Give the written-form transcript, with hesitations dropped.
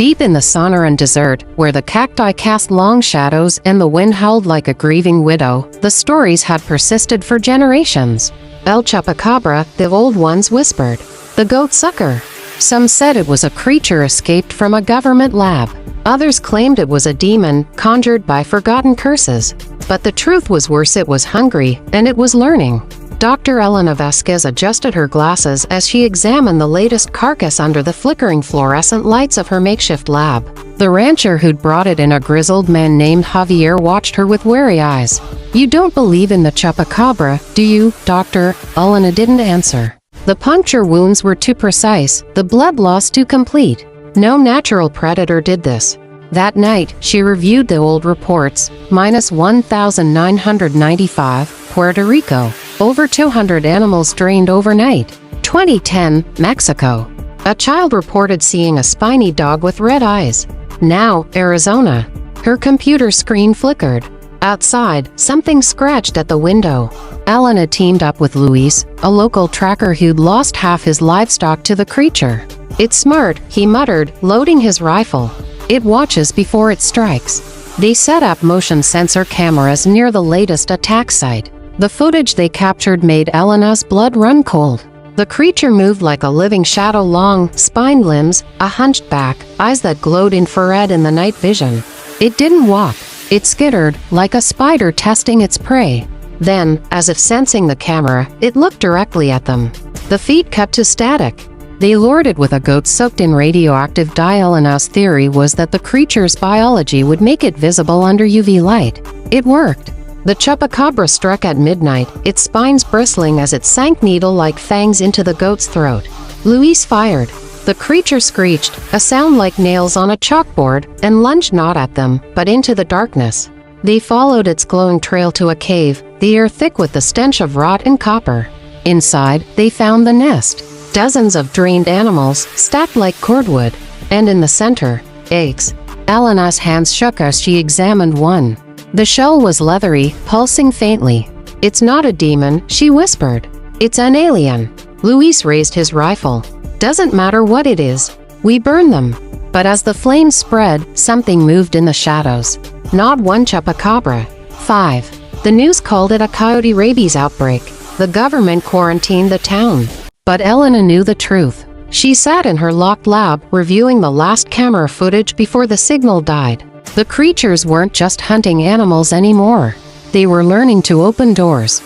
Deep in the Sonoran Desert, where the cacti cast long shadows and the wind howled like a grieving widow, the stories had persisted for generations. El Chupacabra, the old ones whispered. The goat sucker. Some said it was a creature escaped from a government lab. Others claimed it was a demon, conjured by forgotten curses. But the truth was worse, it was hungry, and it was learning. Dr. Elena Vasquez adjusted her glasses as she examined the latest carcass under the flickering fluorescent lights of her makeshift lab. The rancher who'd brought it in, a grizzled man named Javier, watched her with wary eyes. "You don't believe in the Chupacabra, do you, Doctor?" Elena didn't answer. The puncture wounds were too precise, the blood loss too complete. No natural predator did this. That night, she reviewed the old reports, minus 1,995, Puerto Rico. Over 200 animals drained overnight. 2010, Mexico. A child reported seeing a spiny dog with red eyes. Now, Arizona. Her computer screen flickered. Outside, something scratched at the window. Elena teamed up with Luis, a local tracker who'd lost half his livestock to the creature. "It's smart," he muttered, loading his rifle. "It watches before it strikes." They set up motion sensor cameras near the latest attack site. The footage they captured made Elena's blood run cold. The creature moved like a living shadow, long, spined limbs, a hunched back, eyes that glowed infrared in the night vision. It didn't walk. It skittered, like a spider testing its prey. Then, as if sensing the camera, it looked directly at them. The feed cut to static. They lured it with a goat soaked in radioactive dye. Elena's theory was that the creature's biology would make it visible under UV light. It worked. The Chupacabra struck at midnight, its spines bristling as it sank needle-like fangs into the goat's throat. Luis fired. The creature screeched, a sound like nails on a chalkboard, and lunged not at them, but into the darkness. They followed its glowing trail to a cave, the air thick with the stench of rot and copper. Inside, they found the nest. Dozens of drained animals, stacked like cordwood. And in the center, eggs. Elena's hands shook as she examined one. The shell was leathery, pulsing faintly. "It's not a demon," she whispered. "It's an alien." Luis raised his rifle. "Doesn't matter what it is. We burn them." But as the flames spread, something moved in the shadows. Not one Chupacabra. 5. The news called it a coyote rabies outbreak. The government quarantined the town. But Elena knew the truth. She sat in her locked lab, reviewing the last camera footage before the signal died. The creatures weren't just hunting animals anymore. They were learning to open doors.